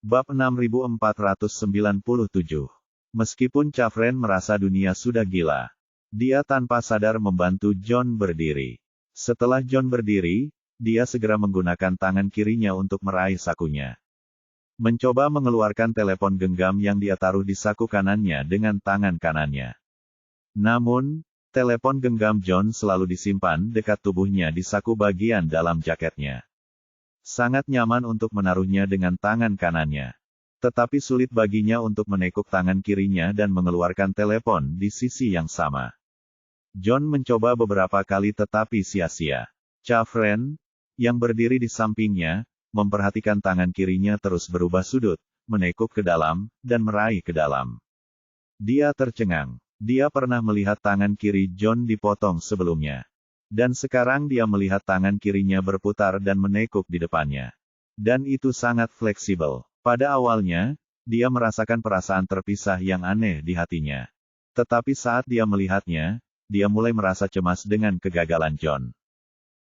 Bab 6497. Meskipun Chafren merasa dunia sudah gila, dia tanpa sadar membantu John berdiri. Setelah John berdiri, dia segera menggunakan tangan kirinya untuk meraih sakunya. Mencoba mengeluarkan telepon genggam yang dia taruh di saku kanannya dengan tangan kanannya. Namun, telepon genggam John selalu disimpan dekat tubuhnya di saku bagian dalam jaketnya. Sangat nyaman untuk menaruhnya dengan tangan kanannya. Tetapi sulit baginya untuk menekuk tangan kirinya dan mengeluarkan telepon di sisi yang sama. John mencoba beberapa kali tetapi sia-sia. Chafren, yang berdiri di sampingnya, memperhatikan tangan kirinya terus berubah sudut, menekuk ke dalam, dan meraih ke dalam. Dia tercengang. Dia pernah melihat tangan kiri John dipotong sebelumnya. Dan sekarang dia melihat tangan kirinya berputar dan menekuk di depannya. Dan itu sangat fleksibel. Pada awalnya, dia merasakan perasaan terpisah yang aneh di hatinya. Tetapi saat dia melihatnya, dia mulai merasa cemas dengan kegagalan John.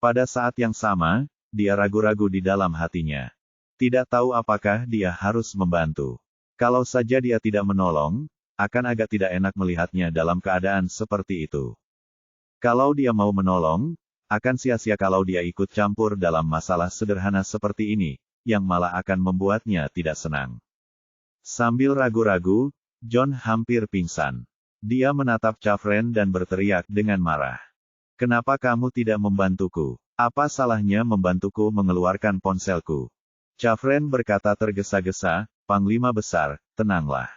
Pada saat yang sama, dia ragu-ragu di dalam hatinya. Tidak tahu apakah dia harus membantu. Kalau saja dia tidak menolong, akan agak tidak enak melihatnya dalam keadaan seperti itu. Kalau dia mau menolong, akan sia-sia kalau dia ikut campur dalam masalah sederhana seperti ini, yang malah akan membuatnya tidak senang. Sambil ragu-ragu, John hampir pingsan. Dia menatap Chafren dan berteriak dengan marah. "Kenapa kamu tidak membantuku? Apa salahnya membantuku mengeluarkan ponselku?" Chafren berkata tergesa-gesa, "Panglima besar, tenanglah.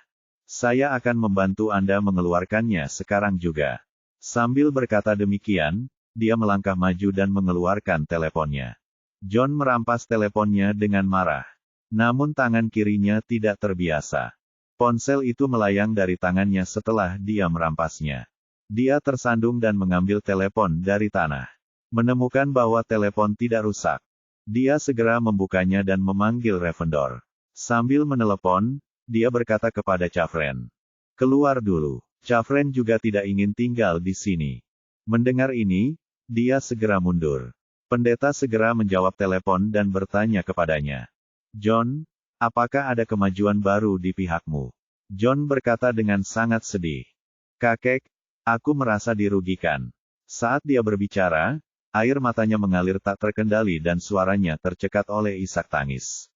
Saya akan membantu Anda mengeluarkannya sekarang juga." Sambil berkata demikian, dia melangkah maju dan mengeluarkan teleponnya. John merampas teleponnya dengan marah. Namun tangan kirinya tidak terbiasa. Ponsel itu melayang dari tangannya setelah dia merampasnya. Dia tersandung dan mengambil telepon dari tanah. Menemukan bahwa telepon tidak rusak. Dia segera membukanya dan memanggil Ravendor. Sambil menelepon, dia berkata kepada Chafren, "Keluar dulu." Chafren juga tidak ingin tinggal di sini. Mendengar ini, dia segera mundur. Pendeta segera menjawab telepon dan bertanya kepadanya, "John, apakah ada kemajuan baru di pihakmu?" John berkata dengan sangat sedih, "Kakek, aku merasa dirugikan." Saat dia berbicara, air matanya mengalir tak terkendali dan suaranya tercekat oleh isak tangis.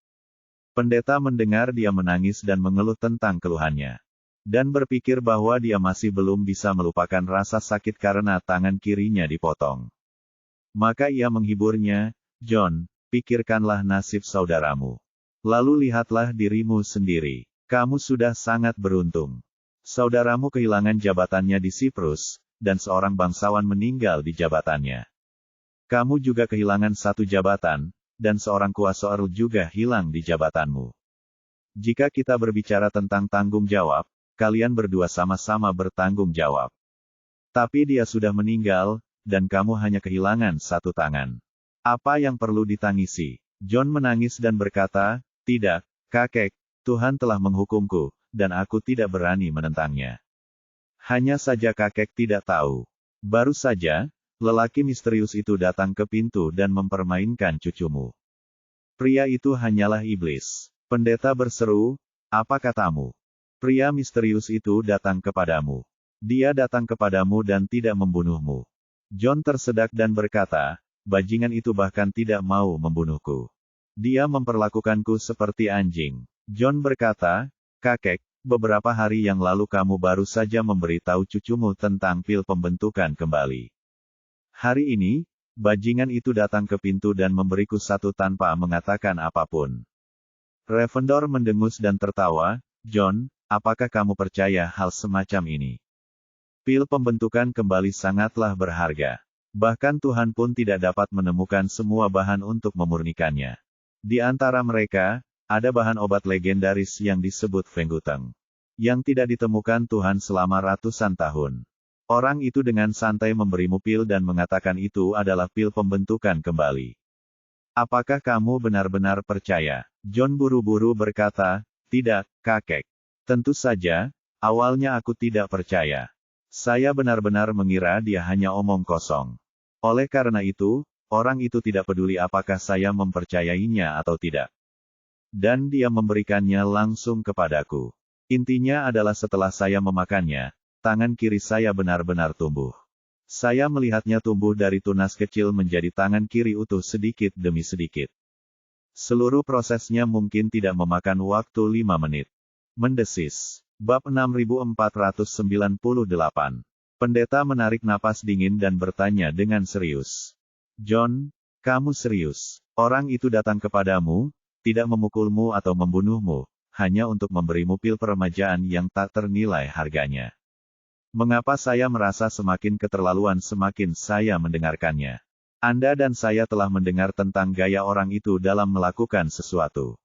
Pendeta mendengar dia menangis dan mengeluh tentang keluhannya. Dan berpikir bahwa dia masih belum bisa melupakan rasa sakit karena tangan kirinya dipotong. Maka ia menghiburnya, "John, pikirkanlah nasib saudaramu. Lalu lihatlah dirimu sendiri. Kamu sudah sangat beruntung. Saudaramu kehilangan jabatannya di Siprus, dan seorang bangsawan meninggal di jabatannya. Kamu juga kehilangan satu jabatan, dan seorang kuasa Earl juga hilang di jabatanmu. Jika kita berbicara tentang tanggung jawab, kalian berdua sama-sama bertanggung jawab. Tapi dia sudah meninggal, dan kamu hanya kehilangan satu tangan. Apa yang perlu ditangisi?" John menangis dan berkata, "Tidak, kakek, Tuhan telah menghukumku, dan aku tidak berani menentangnya. Hanya saja kakek tidak tahu. Baru saja, lelaki misterius itu datang ke pintu dan mempermainkan cucumu. Pria itu hanyalah iblis." Pendeta berseru, "Apa katamu? Pria misterius itu datang kepadamu. Dia datang kepadamu dan tidak membunuhmu." John tersedak dan berkata, "Bajingan itu bahkan tidak mau membunuhku. Dia memperlakukanku seperti anjing." John berkata, "Kakek, beberapa hari yang lalu kamu baru saja memberitahu cucumu tentang pil pembentukan kembali. Hari ini, bajingan itu datang ke pintu dan memberiku satu tanpa mengatakan apapun." Ravendor mendengus dan tertawa, "John, apakah kamu percaya hal semacam ini? Pil pembentukan kembali sangatlah berharga. Bahkan Tuhan pun tidak dapat menemukan semua bahan untuk memurnikannya. Di antara mereka, ada bahan obat legendaris yang disebut Fengguteng, yang tidak ditemukan Tuhan selama ratusan tahun. Orang itu dengan santai memberimu pil dan mengatakan itu adalah pil pembentukan kembali. Apakah kamu benar-benar percaya?" John buru-buru berkata, "Tidak, kakek. Tentu saja, awalnya aku tidak percaya. Saya benar-benar mengira dia hanya omong kosong. Oleh karena itu, orang itu tidak peduli apakah saya mempercayainya atau tidak. dan dia memberikannya langsung kepadaku. Intinya adalah setelah saya memakannya, tangan kiri saya benar-benar tumbuh. Saya melihatnya tumbuh dari tunas kecil menjadi tangan kiri utuh sedikit demi sedikit. Seluruh prosesnya mungkin tidak memakan waktu 5 menit. Mendesis. Bab 6498. Pendeta menarik napas dingin dan bertanya dengan serius. John, kamu serius? Orang itu datang kepadamu, tidak memukulmu atau membunuhmu, hanya untuk memberimu pil peremajaan yang tak ternilai harganya. Mengapa saya merasa semakin keterlaluan semakin saya mendengarkannya? Anda dan saya telah mendengar tentang gaya orang itu dalam melakukan sesuatu.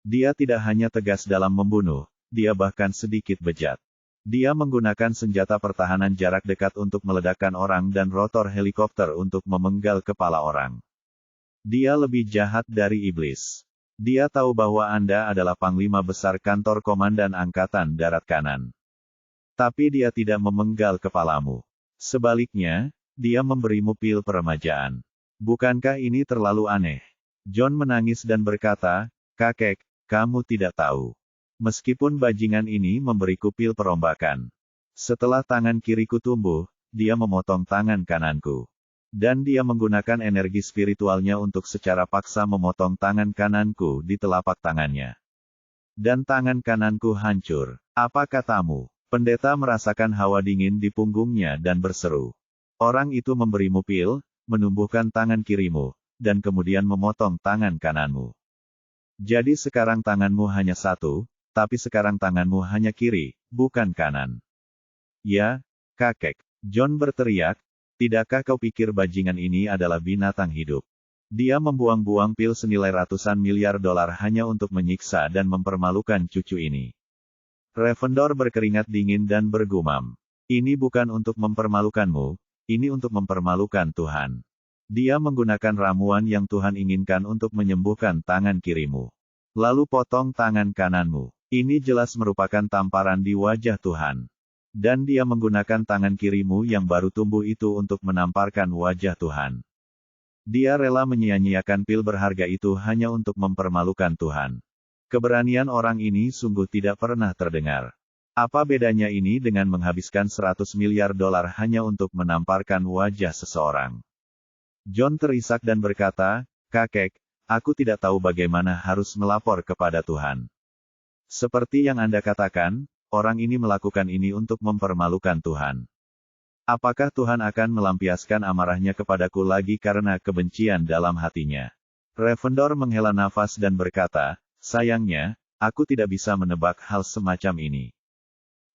Dia tidak hanya tegas dalam membunuh, dia bahkan sedikit bejat. Dia menggunakan senjata pertahanan jarak dekat untuk meledakkan orang dan rotor helikopter untuk memenggal kepala orang. Dia lebih jahat dari iblis. Dia tahu bahwa Anda adalah panglima besar kantor Komandan Angkatan Darat Kanan. Tapi dia tidak memenggal kepalamu. Sebaliknya, dia memberimu pil peremajaan. Bukankah ini terlalu aneh? John menangis dan berkata, "Kakek, kamu tidak tahu. Meskipun bajingan ini memberiku pil perombakan. Setelah tangan kiriku tumbuh, dia memotong tangan kananku. Dan dia menggunakan energi spiritualnya untuk secara paksa memotong tangan kananku di telapak tangannya. Dan tangan kananku hancur. Apa katamu?" Pendeta merasakan hawa dingin di punggungnya dan berseru. "Orang itu memberimu pil, menumbuhkan tangan kirimu, dan kemudian memotong tangan kananmu. Jadi sekarang tanganmu hanya satu, tapi sekarang tanganmu hanya kiri, bukan kanan." "Ya, kakek," John berteriak, "tidakkah kau pikir bajingan ini adalah binatang hidup? Dia membuang-buang pil senilai ratusan miliar dolar hanya untuk menyiksa dan mempermalukan cucu ini." Ravendor berkeringat dingin dan bergumam. "Ini bukan untuk mempermalukanmu, ini untuk mempermalukan Tuhan. Dia menggunakan ramuan yang Tuhan inginkan untuk menyembuhkan tangan kirimu. Lalu potong tangan kananmu. Ini jelas merupakan tamparan di wajah Tuhan. Dan dia menggunakan tangan kirimu yang baru tumbuh itu untuk menamparkan wajah Tuhan. Dia rela menyia-nyiakan pil berharga itu hanya untuk mempermalukan Tuhan. Keberanian orang ini sungguh tidak pernah terdengar. Apa bedanya ini dengan menghabiskan 100 miliar dolar hanya untuk menamparkan wajah seseorang?" John terisak dan berkata, "Kakek, aku tidak tahu bagaimana harus melapor kepada Tuhan. Seperti yang Anda katakan, orang ini melakukan ini untuk mempermalukan Tuhan. Apakah Tuhan akan melampiaskan amarahnya kepadaku lagi karena kebencian dalam hatinya?" Ravendor menghela nafas dan berkata, "Sayangnya, aku tidak bisa menebak hal semacam ini.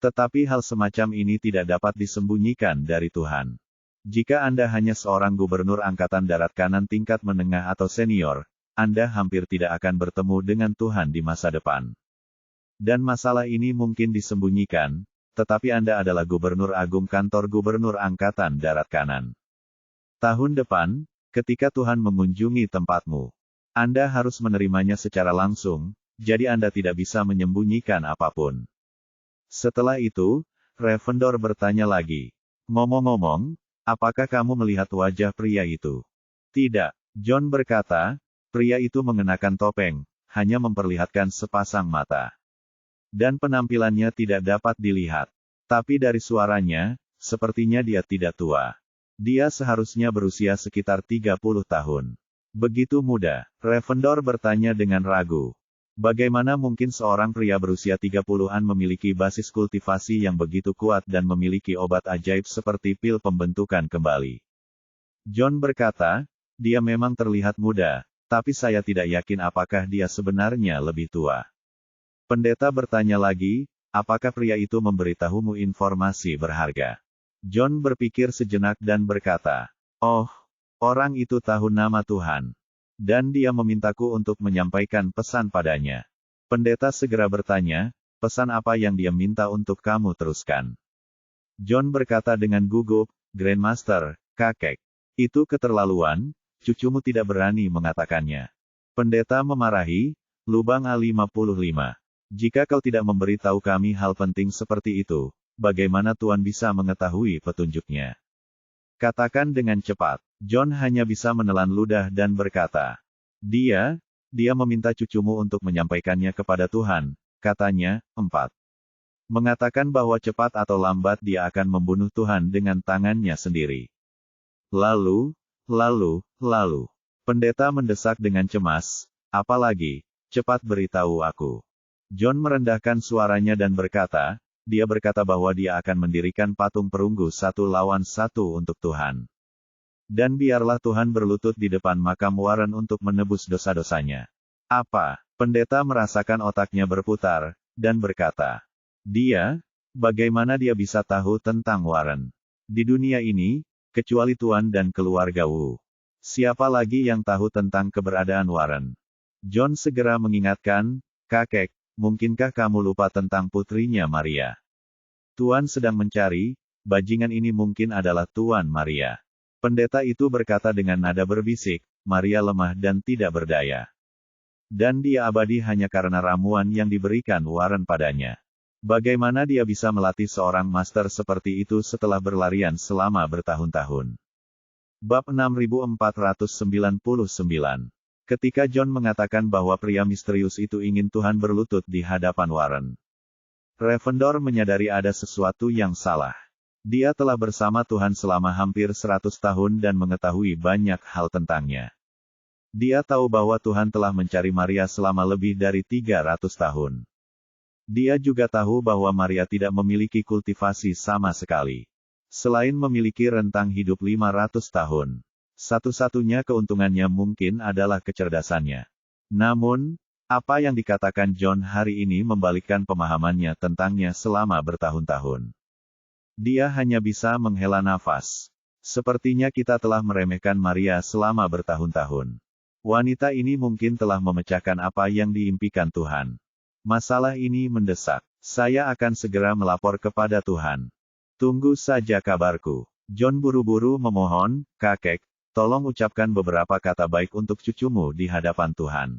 Tetapi hal semacam ini tidak dapat disembunyikan dari Tuhan. Jika Anda hanya seorang gubernur Angkatan Darat Kanan tingkat menengah atau senior, Anda hampir tidak akan bertemu dengan Tuhan di masa depan. Dan masalah ini mungkin disembunyikan, tetapi Anda adalah Gubernur Agung Kantor Gubernur Angkatan Darat Kanan. Tahun depan, ketika Tuhan mengunjungi tempatmu, Anda harus menerimanya secara langsung, jadi Anda tidak bisa menyembunyikan apapun." Setelah itu, Ravendor bertanya lagi, "Ngomong-ngomong, apakah kamu melihat wajah pria itu?" "Tidak," John berkata, "pria itu mengenakan topeng, hanya memperlihatkan sepasang mata. Dan penampilannya tidak dapat dilihat. Tapi dari suaranya, sepertinya dia tidak tua. Dia seharusnya berusia sekitar 30 tahun. Begitu muda." Ravendor bertanya dengan ragu. Bagaimana mungkin seorang pria berusia 30-an memiliki basis kultivasi yang begitu kuat dan memiliki obat ajaib seperti pil pembentukan kembali? John berkata, "Dia memang terlihat muda, tapi saya tidak yakin apakah dia sebenarnya lebih tua." Pendeta bertanya lagi, "Apakah pria itu memberitahumu informasi berharga?" John berpikir sejenak dan berkata, "Oh, orang itu tahu nama Tuhan. Dan dia memintaku untuk menyampaikan pesan padanya." Pendeta segera bertanya, "Pesan apa yang dia minta untuk kamu teruskan?" John berkata dengan gugup, "Grandmaster, kakek. Itu keterlaluan, cucumu tidak berani mengatakannya." Pendeta memarahi, "Lubang A55. Jika kau tidak memberitahu kami hal penting seperti itu, bagaimana Tuhan bisa mengetahui petunjuknya? Katakan dengan cepat." John hanya bisa menelan ludah dan berkata, "Dia dia meminta cucumu untuk menyampaikannya kepada Tuhan, katanya. 4. Mengatakan bahwa cepat atau lambat dia akan membunuh Tuhan dengan tangannya sendiri. Lalu, pendeta mendesak dengan cemas, apalagi, cepat beritahu aku. John merendahkan suaranya dan berkata, dia berkata bahwa dia akan mendirikan patung perunggu 1 lawan 1 untuk Tuhan. Dan biarlah Tuhan berlutut di depan makam Warren untuk menebus dosa-dosanya. Apa? Pendeta merasakan otaknya berputar, dan berkata, bagaimana dia bisa tahu tentang Warren? Di dunia ini, kecuali Tuan dan keluarga Wu. Siapa lagi yang tahu tentang keberadaan Warren? John segera mengingatkan, kakek, mungkinkah kamu lupa tentang putrinya Maria? Tuan sedang mencari, bajingan ini mungkin adalah Tuan Maria. Pendeta itu berkata dengan nada berbisik, Maria lemah dan tidak berdaya. Dan dia abadi hanya karena ramuan yang diberikan Warren padanya. Bagaimana dia bisa melatih seorang master seperti itu setelah berlarian selama bertahun-tahun? Bab 6499. Ketika John mengatakan bahwa pria misterius itu ingin Tuhan berlutut di hadapan Warren, Ravendor menyadari ada sesuatu yang salah. Dia telah bersama Tuhan selama hampir 100 tahun dan mengetahui banyak hal tentangnya. Dia tahu bahwa Tuhan telah mencari Maria selama lebih dari 300 tahun. Dia juga tahu bahwa Maria tidak memiliki kultivasi sama sekali. Selain memiliki rentang hidup 500 tahun. Satu-satunya keuntungannya mungkin adalah kecerdasannya. Namun, apa yang dikatakan John hari ini membalikkan pemahamannya tentangnya selama bertahun-tahun. Dia hanya bisa menghela nafas. Sepertinya kita telah meremehkan Maria selama bertahun-tahun. Wanita ini mungkin telah memecahkan apa yang diimpikan Tuhan. Masalah ini mendesak. Saya akan segera melapor kepada Tuhan. Tunggu saja kabarku. John buru-buru memohon, kakek, tolong ucapkan beberapa kata baik untuk cucumu di hadapan Tuhan.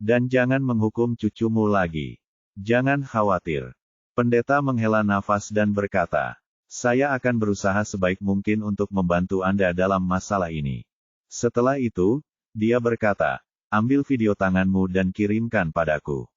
Dan jangan menghukum cucumu lagi. Jangan khawatir. Pendeta menghela nafas dan berkata, saya akan berusaha sebaik mungkin untuk membantu Anda dalam masalah ini. Setelah itu, dia berkata, ambil video tanganmu dan kirimkan padaku.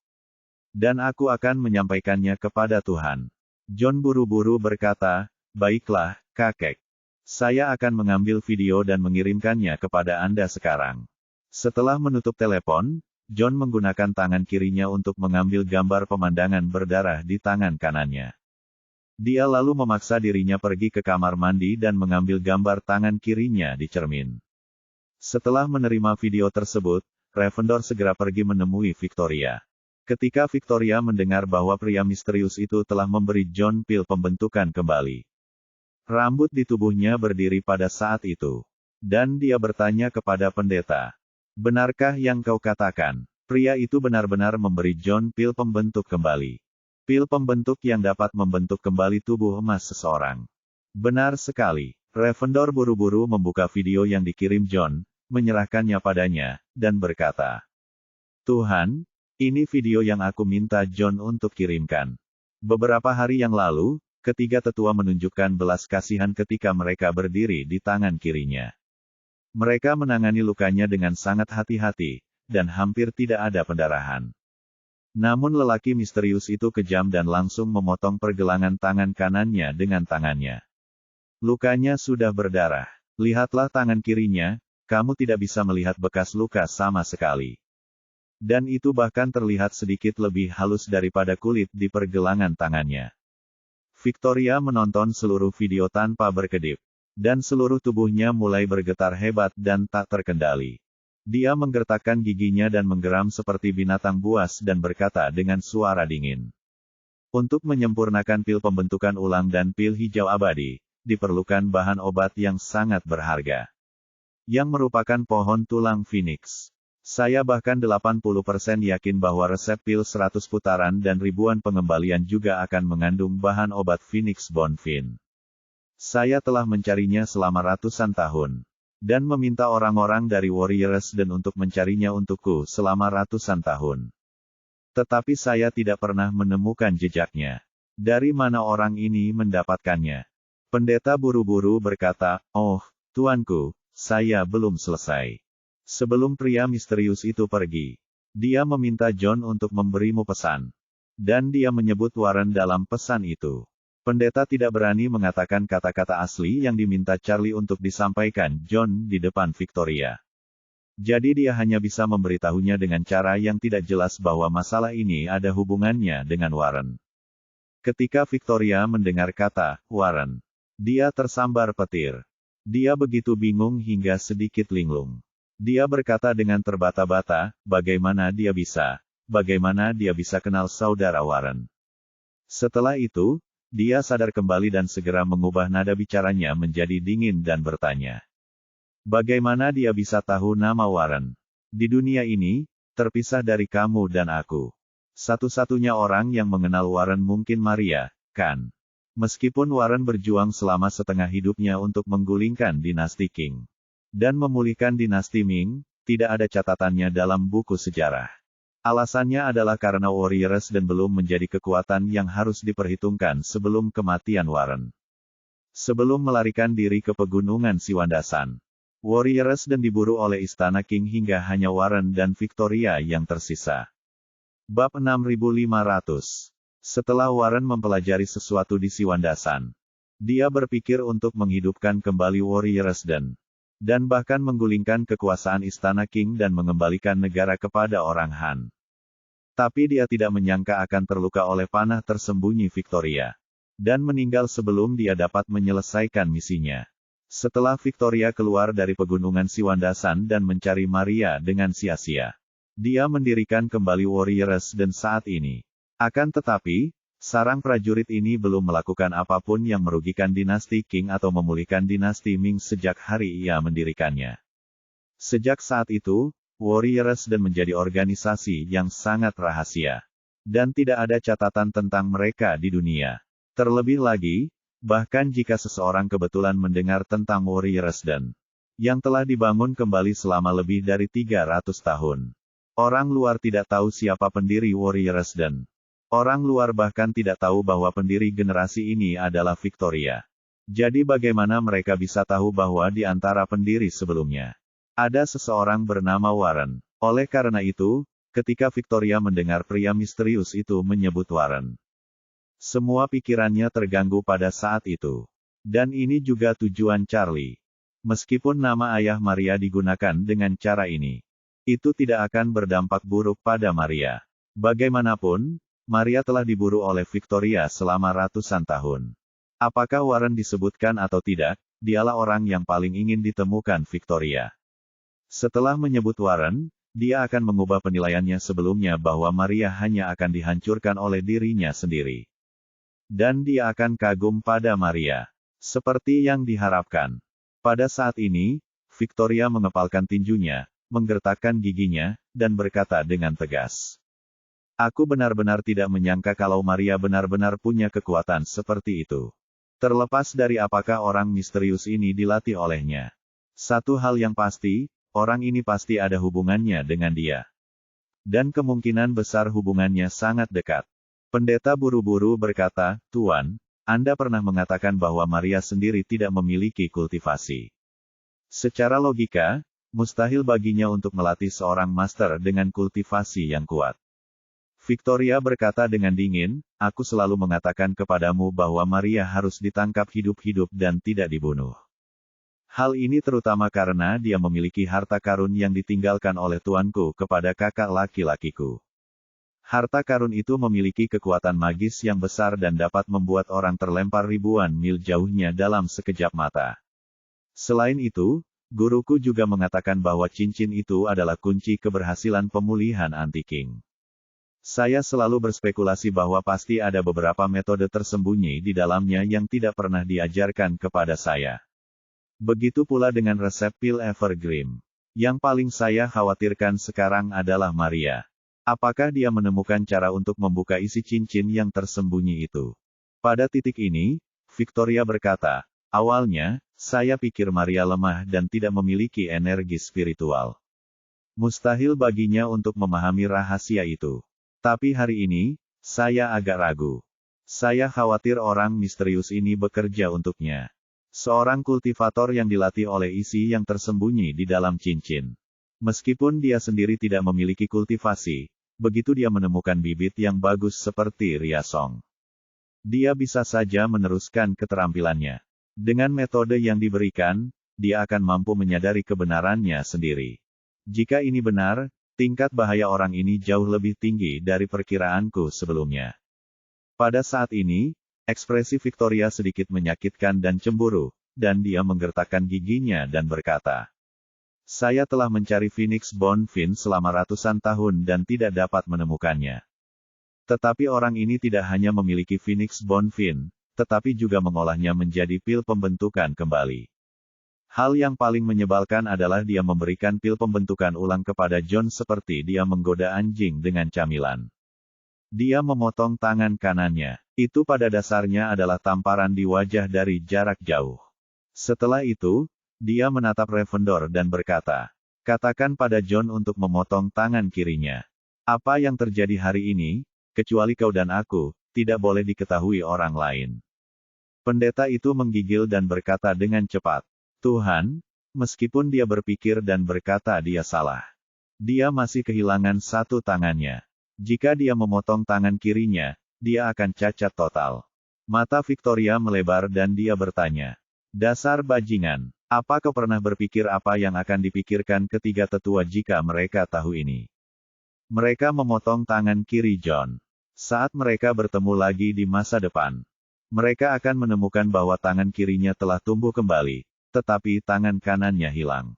Dan aku akan menyampaikannya kepada Tuhan. John buru-buru berkata, baiklah, kakek. Saya akan mengambil video dan mengirimkannya kepada Anda sekarang. Setelah menutup telepon, John menggunakan tangan kirinya untuk mengambil gambar pemandangan berdarah di tangan kanannya. Dia lalu memaksa dirinya pergi ke kamar mandi dan mengambil gambar tangan kirinya di cermin. Setelah menerima video tersebut, Ravendor segera pergi menemui Victoria. Ketika Victoria mendengar bahwa pria misterius itu telah memberi John pil pembentukan kembali. Rambut di tubuhnya berdiri pada saat itu. Dan dia bertanya kepada pendeta. Benarkah yang kau katakan? Pria itu benar-benar memberi John pil pembentuk kembali. Pil pembentuk yang dapat membentuk kembali tubuh emas seseorang. Benar sekali. Ravendor buru-buru membuka video yang dikirim John, menyerahkannya padanya, dan berkata, Tuhan, ini video yang aku minta John untuk kirimkan. Beberapa hari yang lalu, ketiga tetua menunjukkan belas kasihan ketika mereka berdiri di tangan kirinya. Mereka menangani lukanya dengan sangat hati-hati, dan hampir tidak ada pendarahan. Namun lelaki misterius itu kejam dan langsung memotong pergelangan tangan kanannya dengan tangannya. Lukanya sudah berdarah. Lihatlah tangan kirinya, kamu tidak bisa melihat bekas luka sama sekali. Dan itu bahkan terlihat sedikit lebih halus daripada kulit di pergelangan tangannya. Victoria menonton seluruh video tanpa berkedip. Dan seluruh tubuhnya mulai bergetar hebat dan tak terkendali. Dia menggertakkan giginya dan menggeram seperti binatang buas dan berkata dengan suara dingin. Untuk menyempurnakan pil pembentukan ulang dan pil hijau abadi, diperlukan bahan obat yang sangat berharga. Yang merupakan pohon tulang Phoenix. Saya bahkan 80% yakin bahwa resep pil 100 putaran dan ribuan pengembalian juga akan mengandung bahan obat Phoenix Bonfin. Saya telah mencarinya selama ratusan tahun. Dan meminta orang-orang dari Warriors dan untuk mencarinya untukku selama ratusan tahun. Tetapi saya tidak pernah menemukan jejaknya. Dari mana orang ini mendapatkannya? Pendeta buru-buru berkata, oh, tuanku, saya belum selesai. Sebelum pria misterius itu pergi, dia meminta John untuk memberimu pesan. Dan dia menyebut Warren dalam pesan itu. Pendeta tidak berani mengatakan kata-kata asli yang diminta Charlie untuk disampaikan John di depan Victoria. Jadi dia hanya bisa memberitahunya dengan cara yang tidak jelas bahwa masalah ini ada hubungannya dengan Warren. Ketika Victoria mendengar kata Warren, dia tersambar petir. Dia begitu bingung hingga sedikit linglung. Dia berkata dengan terbata-bata, bagaimana dia bisa kenal saudara Warren. Setelah itu, dia sadar kembali dan segera mengubah nada bicaranya menjadi dingin dan bertanya. Bagaimana dia bisa tahu nama Warren? Di dunia ini, terpisah dari kamu dan aku. Satu-satunya orang yang mengenal Warren mungkin Maria, kan? Meskipun Warren berjuang selama setengah hidupnya untuk menggulingkan dinasti Qing dan memulihkan dinasti Ming, tidak ada catatannya dalam buku sejarah. Alasannya adalah karena Warriors dan belum menjadi kekuatan yang harus diperhitungkan sebelum kematian Warren. Sebelum melarikan diri ke pegunungan Siwandasan, Warriors dan diburu oleh Istana Qing hingga hanya Warren dan Victoria yang tersisa. Bab 6500. Setelah Warren mempelajari sesuatu di Siwandasan, dia berpikir untuk menghidupkan kembali Warriors dan bahkan menggulingkan kekuasaan Istana Qing dan mengembalikan negara kepada orang Han. Tapi dia tidak menyangka akan terluka oleh panah tersembunyi Victoria, dan meninggal sebelum dia dapat menyelesaikan misinya. Setelah Victoria keluar dari pegunungan Siwandasan dan mencari Maria dengan sia-sia, dia mendirikan kembali Warriors dan saat ini. Akan tetapi, sarang prajurit ini belum melakukan apapun yang merugikan dinasti Qing atau memulihkan dinasti Ming sejak hari ia mendirikannya. Sejak saat itu, Warriors dan menjadi organisasi yang sangat rahasia. Dan tidak ada catatan tentang mereka di dunia. Terlebih lagi, bahkan jika seseorang kebetulan mendengar tentang Warriors yang telah dibangun kembali selama lebih dari 300 tahun. Orang luar tidak tahu siapa pendiri Warriors orang luar bahkan tidak tahu bahwa pendiri generasi ini adalah Victoria. Jadi bagaimana mereka bisa tahu bahwa di antara pendiri sebelumnya ada seseorang bernama Warren? Oleh karena itu, ketika Victoria mendengar pria misterius itu menyebut Warren, semua pikirannya terganggu pada saat itu. Dan ini juga tujuan Charlie. Meskipun nama ayah Maria digunakan dengan cara ini, itu tidak akan berdampak buruk pada Maria. Bagaimanapun, Maria telah diburu oleh Victoria selama ratusan tahun. Apakah Warren disebutkan atau tidak, dialah orang yang paling ingin ditemukan Victoria. Setelah menyebut Warren, dia akan mengubah penilaiannya sebelumnya bahwa Maria hanya akan dihancurkan oleh dirinya sendiri. Dan dia akan kagum pada Maria. Seperti yang diharapkan. Pada saat ini, Victoria mengepalkan tinjunya, menggertakkan giginya, dan berkata dengan tegas. Aku benar-benar tidak menyangka kalau Maria benar-benar punya kekuatan seperti itu. Terlepas dari apakah orang misterius ini dilatih olehnya. Satu hal yang pasti, orang ini pasti ada hubungannya dengan dia. Dan kemungkinan besar hubungannya sangat dekat. Pendeta buru-buru berkata, Tuan, Anda pernah mengatakan bahwa Maria sendiri tidak memiliki kultivasi. Secara logika, mustahil baginya untuk melatih seorang master dengan kultivasi yang kuat. Victoria berkata dengan dingin, aku selalu mengatakan kepadamu bahwa Maria harus ditangkap hidup-hidup dan tidak dibunuh. Hal ini terutama karena dia memiliki harta karun yang ditinggalkan oleh tuanku kepada kakak laki-lakiku. Harta karun itu memiliki kekuatan magis yang besar dan dapat membuat orang terlempar ribuan mil jauhnya dalam sekejap mata. Selain itu, guruku juga mengatakan bahwa cincin itu adalah kunci keberhasilan pemulihan anti-Qing. Saya selalu berspekulasi bahwa pasti ada beberapa metode tersembunyi di dalamnya yang tidak pernah diajarkan kepada saya. Begitu pula dengan resep pil Evergreen. Yang paling saya khawatirkan sekarang adalah Maria. Apakah dia menemukan cara untuk membuka isi cincin yang tersembunyi itu? Pada titik ini, Victoria berkata, awalnya, saya pikir Maria lemah dan tidak memiliki energi spiritual. Mustahil baginya untuk memahami rahasia itu. Tapi hari ini, saya agak ragu. Saya khawatir orang misterius ini bekerja untuknya. Seorang kultivator yang dilatih oleh isi yang tersembunyi di dalam cincin. Meskipun dia sendiri tidak memiliki kultivasi, begitu dia menemukan bibit yang bagus seperti Ryasong, dia bisa saja meneruskan keterampilannya. Dengan metode yang diberikan, dia akan mampu menyadari kebenarannya sendiri. Jika ini benar, tingkat bahaya orang ini jauh lebih tinggi dari perkiraanku sebelumnya. Pada saat ini, ekspresi Victoria sedikit menyakitkan dan cemburu, dan dia menggertakkan giginya dan berkata, "Saya telah mencari Phoenix Bonfin selama ratusan tahun dan tidak dapat menemukannya. Tetapi orang ini tidak hanya memiliki Phoenix Bonfin, tetapi juga mengolahnya menjadi pil pembentukan kembali. Hal yang paling menyebalkan adalah dia memberikan pil pembentukan ulang kepada John seperti dia menggoda anjing dengan camilan." Dia memotong tangan kanannya. Itu pada dasarnya adalah tamparan di wajah dari jarak jauh. Setelah itu, dia menatap Ravendor dan berkata, "Katakan pada John untuk memotong tangan kirinya. Apa yang terjadi hari ini, kecuali kau dan aku, tidak boleh diketahui orang lain." Pendeta itu menggigil dan berkata dengan cepat, "Tuhan," meskipun dia berpikir dan berkata dia salah. Dia masih kehilangan satu tangannya. Jika dia memotong tangan kirinya, dia akan cacat total. Mata Victoria melebar dan dia bertanya, "Dasar bajingan. Apa kau pernah berpikir apa yang akan dipikirkan ketiga tetua jika mereka tahu ini?" Mereka memotong tangan kiri John. Saat mereka bertemu lagi di masa depan, mereka akan menemukan bahwa tangan kirinya telah tumbuh kembali, tetapi tangan kanannya hilang.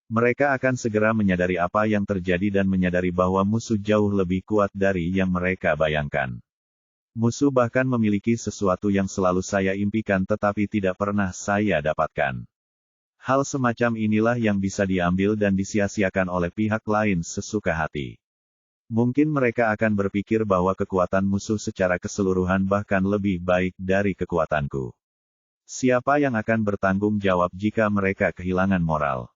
Mereka akan segera menyadari apa yang terjadi dan menyadari bahwa musuh jauh lebih kuat dari yang mereka bayangkan. Musuh bahkan memiliki sesuatu yang selalu saya impikan tetapi tidak pernah saya dapatkan. Hal semacam inilah yang bisa diambil dan disia-siakan oleh pihak lain sesuka hati. Mungkin mereka akan berpikir bahwa kekuatan musuh secara keseluruhan bahkan lebih baik dari kekuatanku. Siapa yang akan bertanggung jawab jika mereka kehilangan moral?